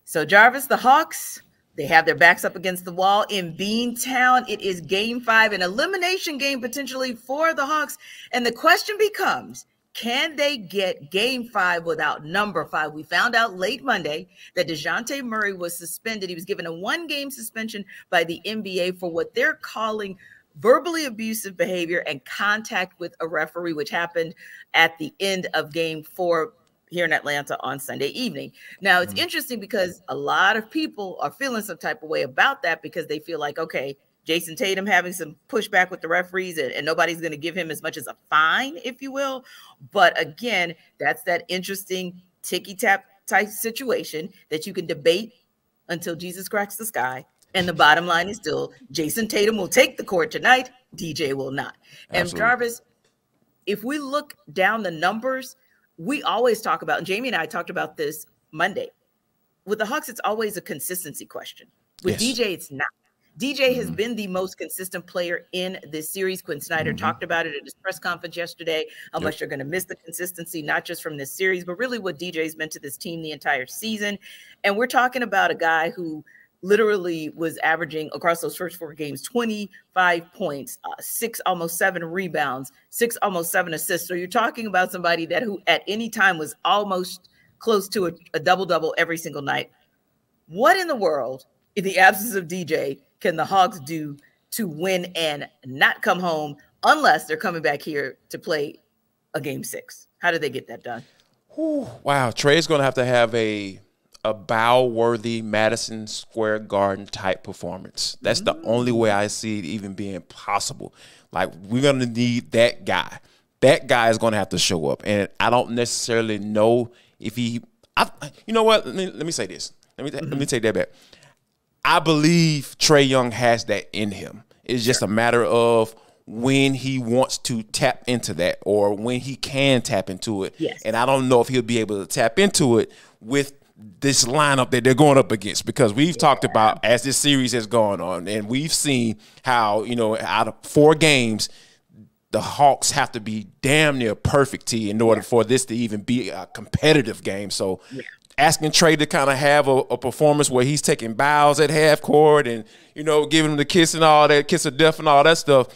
So Jarvis, the Hawks, they have their backs up against the wall in Beantown. It is game 5, an elimination game potentially for the Hawks. And the question becomes, can they get game 5 without number 5? We found out late Monday that Dejounte Murray was suspended. He was given a 1-game suspension by the NBA for what they're calling verbally abusive behavior and contact with a referee, which happened at the end of game 4 here in Atlanta on Sunday evening. Now, it's interesting because a lot of people are feeling some type of way about that because they feel like, okay, Jason Tatum having some pushback with the referees and nobody's going to give him as much as a fine, if you will. But again, that's that interesting ticky-tap type situation that you can debate until Jesus cracks the sky. And the bottom line is still Jason Tatum will take the court tonight. DJ will not. And Absolutely. Jarvis, if we look down the numbers, we always talk about, and Jamie and I talked about this Monday, with the Hawks, it's always a consistency question. With DJ, it's not. DJ has been the most consistent player in this series. Quinn Snyder talked about it at his press conference yesterday, how much they're going to miss the consistency, not just from this series, but really what DJ's meant to this team the entire season. And we're talking about a guy who literally was averaging across those first 4 games 25 points, 6, almost 7 rebounds, 6, almost 7 assists. So you're talking about somebody that who at any time was almost close to a double-double every single night. What in the world, in the absence of DJ, can the Hawks do to win and not come home unless they're coming back here to play a game 6? How do they get that done? Wow, Trae's going to have a bow-worthy Madison Square Garden type performance. That's the only way I see it even being possible. Like, we're going to need that guy. That guy is going to have to show up. And I don't necessarily know if he – you know what? Let me say this. Let me take that back. I believe Trae Young has that in him. It's just a matter of when he wants to tap into that or when he can tap into it. Yes. And I don't know if he'll be able to tap into it with this lineup that they're going up against, because we've talked about as this series has gone on, and we've seen how, you know, out of 4 games, the Hawks have to be damn near perfect in order for this to even be a competitive game. So asking Trae to kind of have a performance where he's taking bows at half court and, you know, giving him the kiss and all that, kiss of death and all that stuff,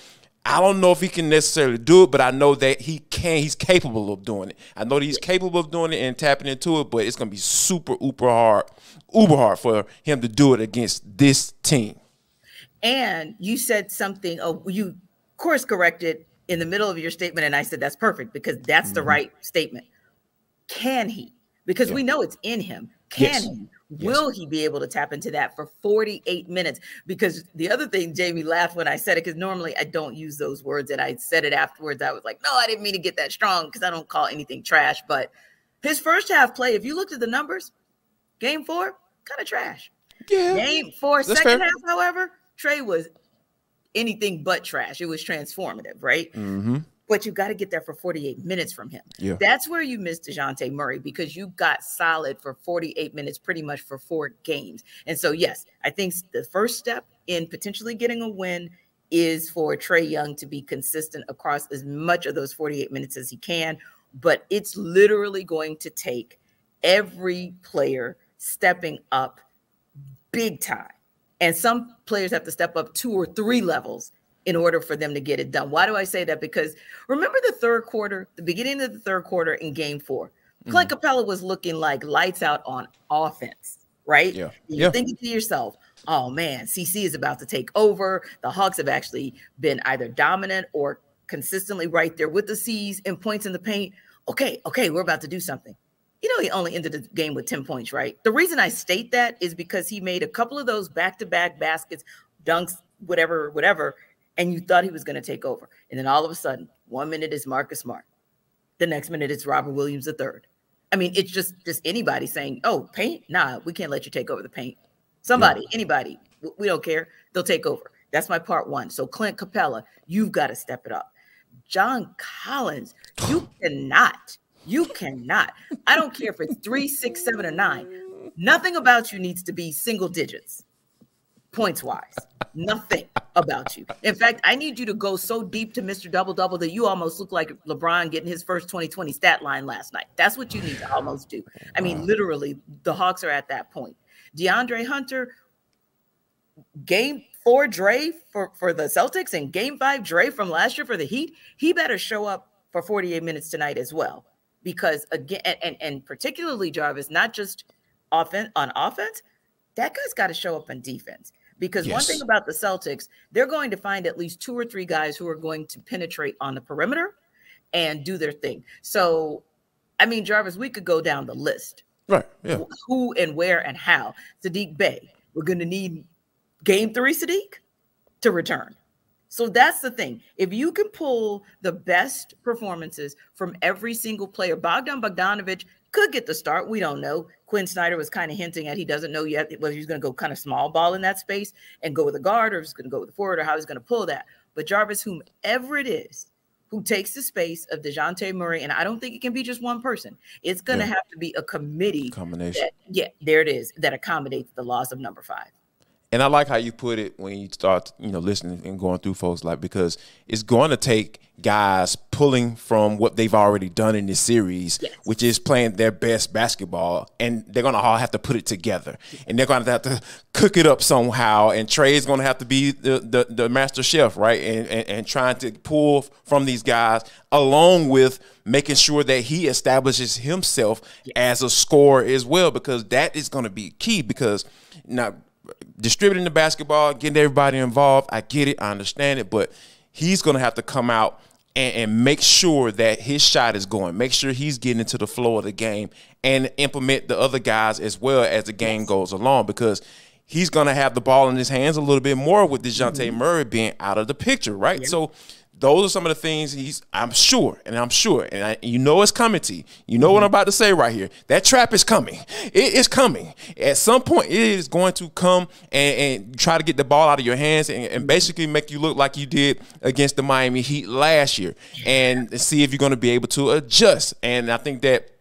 I don't know if he can necessarily do it, but I know that he can. He's capable of doing it. I know that he's capable of doing it and tapping into it, but it's going to be super, uber hard for him to do it against this team. And you said something, you course corrected in the middle of your statement, and I said that's perfect because that's the right statement. Can he? Because we know it's in him. Can he? Will he be able to tap into that for 48 minutes? Because the other thing, Jamie laughed when I said it, because normally I don't use those words, and I said it afterwards. I was like, no, I didn't mean to get that strong because I don't call anything trash. But his first half play, if you looked at the numbers, game 4, kind of trash. Yeah. Game 4, second half, however, Trae was anything but trash. It was transformative, right? But you got to get there for 48 minutes from him. That's where you missed Dejounte Murray, because you got solid for 48 minutes pretty much for 4 games. And so, yes, I think the first step in potentially getting a win is for Trae Young to be consistent across as much of those 48 minutes as he can. But it's literally going to take every player stepping up big time. And some players have to step up 2 or 3 levels in order for them to get it done. Why do I say that? Because remember the third quarter, the beginning of the third quarter in game 4, Clint Capella was looking like lights out on offense, right? You're thinking to yourself, oh man, CC is about to take over. The Hawks have actually been either dominant or consistently right there with the C's and points in the paint. Okay, we're about to do something. You know, he only ended the game with 10 points, right? The reason I state that is because he made a couple of those back-to-back baskets, dunks, whatever, and you thought he was going to take over. And then all of a sudden, 1 minute is Marcus Smart. The next minute it's Robert Williams III. I mean, it's just anybody saying, oh, paint? Nah, we can't let you take over the paint. Somebody, anybody, we don't care. They'll take over. That's my part 1. So Clint Capella, you've got to step it up. John Collins, you cannot. I don't care if it's 3, 6, 7, or 9. Nothing about you needs to be single digits, points-wise. Nothing about you. In fact, I need you to go so deep to Mr. Double-Double that you almost look like LeBron getting his first 2020 stat line last night. That's what you need to almost do. I mean, literally, the Hawks are at that point. DeAndre Hunter, game 4 Dre for the Celtics and game 5 Dre from last year for the Heat, he better show up for 48 minutes tonight as well. Because again, and particularly Jarvis, not just on offense, that guy's got to show up on defense. Because one thing about the Celtics, they're going to find at least 2 or 3 guys who are going to penetrate on the perimeter and do their thing. So, I mean, Jarvis, we could go down the list. Right, yeah. Who and where and how. Sadiq Bey, we're going to need game 3 Sadiq to return. So that's the thing. If you can pull the best performances from every single player, Bogdan Bogdanovic could get the start. We don't know. Quinn Snyder was kind of hinting at he doesn't know yet whether he's going to go kind of small ball in that space and go with a guard, or if he's going to go with a forward, or how he's going to pull that. But Jarvis, whomever it is who takes the space of Dejounte Murray, and I don't think it can be just one person. It's going to have to be a committee. Combination. There it is, that accommodates the loss of number 5. And I like how you put it when you start, listening and going through folks, because it's going to take guys pulling from what they've already done in this series, which is playing their best basketball, and they're going to all have to put it together, and they're going to have to cook it up somehow. And Trae's going to have to be the master chef, right? And trying to pull from these guys, along with making sure that he establishes himself as a scorer as well, because that is going to be key. Because now, distributing the basketball, getting everybody involved, I get it, I understand it, but he's going to have to come out and make sure that his shot is going, make sure he's getting into the flow of the game, and implement the other guys as well as the game goes along, because he's going to have the ball in his hands a little bit more with Dejounte Murray being out of the picture, right? So those are some of the things I'm sure, and it's coming to you. You know what I'm about to say right here. That trap is coming. It is coming. At some point, it is going to come and try to get the ball out of your hands and basically make you look like you did against the Miami Heat last year, and see if you're going to be able to adjust. And I think that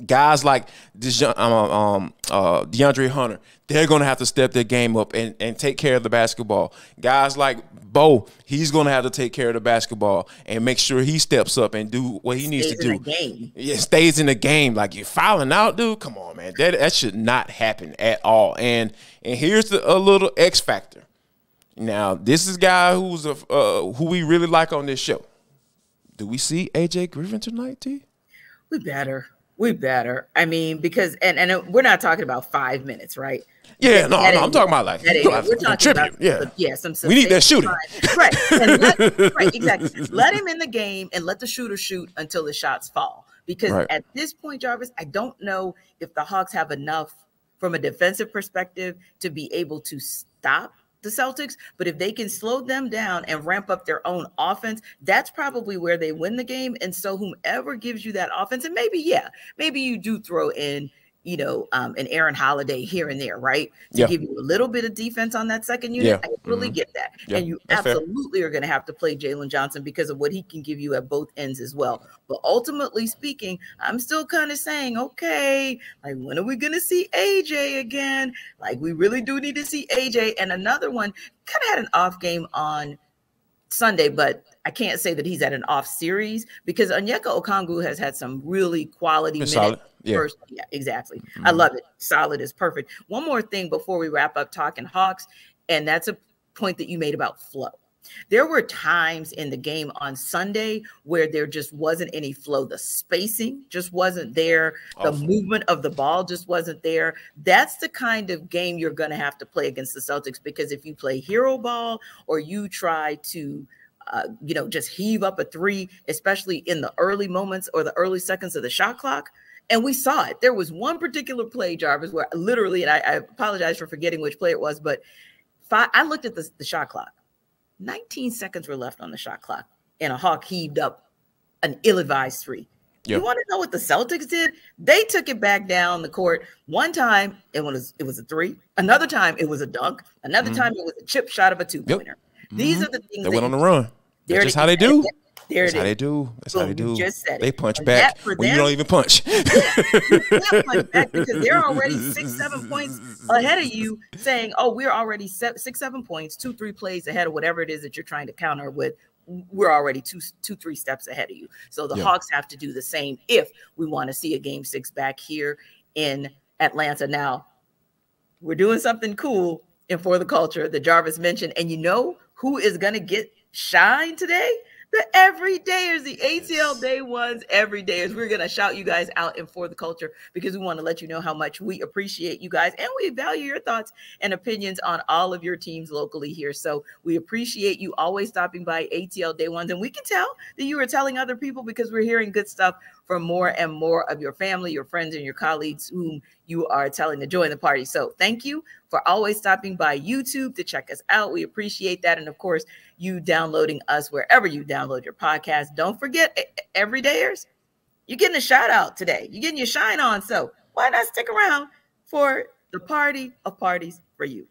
guys like DeAndre Hunter, they're going to have to step their game up and take care of the basketball. Guys like Bo, he's going to have to take care of the basketball and make sure he steps up and do what he needs to do. Yeah, stays in the game. Like, you're fouling out, dude. Come on, man. That should not happen at all. And here's a little X factor. Now, this is a guy who's who we really like on this show. Do we see AJ Griffin tonight, T? We better. I mean, because and we're not talking about 5 minutes, right? Yeah, no, I'm talking about like we're talking about some we need that shooting, right? Right, exactly. Let him in the game and let the shooter shoot until the shots fall. Because at this point, Jarvis, I don't know if the Hawks have enough from a defensive perspective to be able to stop the Celtics, but if they can slow them down and ramp up their own offense, that's probably where they win the game. And so whomever gives you that offense, and maybe you do throw in, an Aaron Holiday here and there, right? To give you a little bit of defense on that second unit. I really get that. And you absolutely are going to have to play Jalen Johnson because of what he can give you at both ends as well. But ultimately speaking, I'm still kind of saying, okay, like, when are we going to see AJ again? Like, we really do need to see AJ. And another one kind of had an off game on Sunday, but I can't say that he's at an off series because Onyeka Okongwu has had some really quality minutes. Solid. Yeah, exactly. I love it. Solid is perfect. One more thing before we wrap up talking Hawks, and that's a point that you made about flow. There were times in the game on Sunday where there just wasn't any flow. The spacing just wasn't there. The movement of the ball just wasn't there. That's the kind of game you're going to have to play against the Celtics, because if you play hero ball or you try to just heave up a three, especially in the early moments or the early seconds of the shot clock. And we saw it. There was one particular play, Jarvis, where literally, and I apologize for forgetting which play it was, but I looked at the shot clock. 19 seconds were left on the shot clock, and a Hawk heaved up an ill-advised three. Yep. You want to know what the Celtics did? They took it back down the court. One time, it was a three. Another time, it was a dunk. Another time, it was a chip shot of a two-pointer. Yep. These are the things they went on the run. That's just how they do. That's how they do. That's how they do. Just said they punch back when you don't even punch. You can't punch back because they're already 6-7 points ahead of you, saying, "Oh, we're already 6-7 points, 2-3 plays ahead of whatever it is that you're trying to counter with. We're already 2-3 steps ahead of you." So the Hawks have to do the same if we want to see a Game 6 back here in Atlanta. Now, we're doing something cool and for the culture that Jarvis mentioned. And you know who is going to get shine today? The everydayers, the ATL day ones, everydayers. We're going to shout you guys out in for the culture because we want to let you know how much we appreciate you guys and we value your thoughts and opinions on all of your teams locally here. So we appreciate you always stopping by ATL day ones. And we can tell that you are telling other people because we're hearing good stuff from more and more of your family, your friends, and your colleagues whom you are telling to join the party. So thank you for always stopping by YouTube to check us out. We appreciate that. And of course, you downloading us wherever you download your podcast. Don't forget, everydayers, you're getting a shout out today. You're getting your shine on. So why not stick around for the party of parties for you?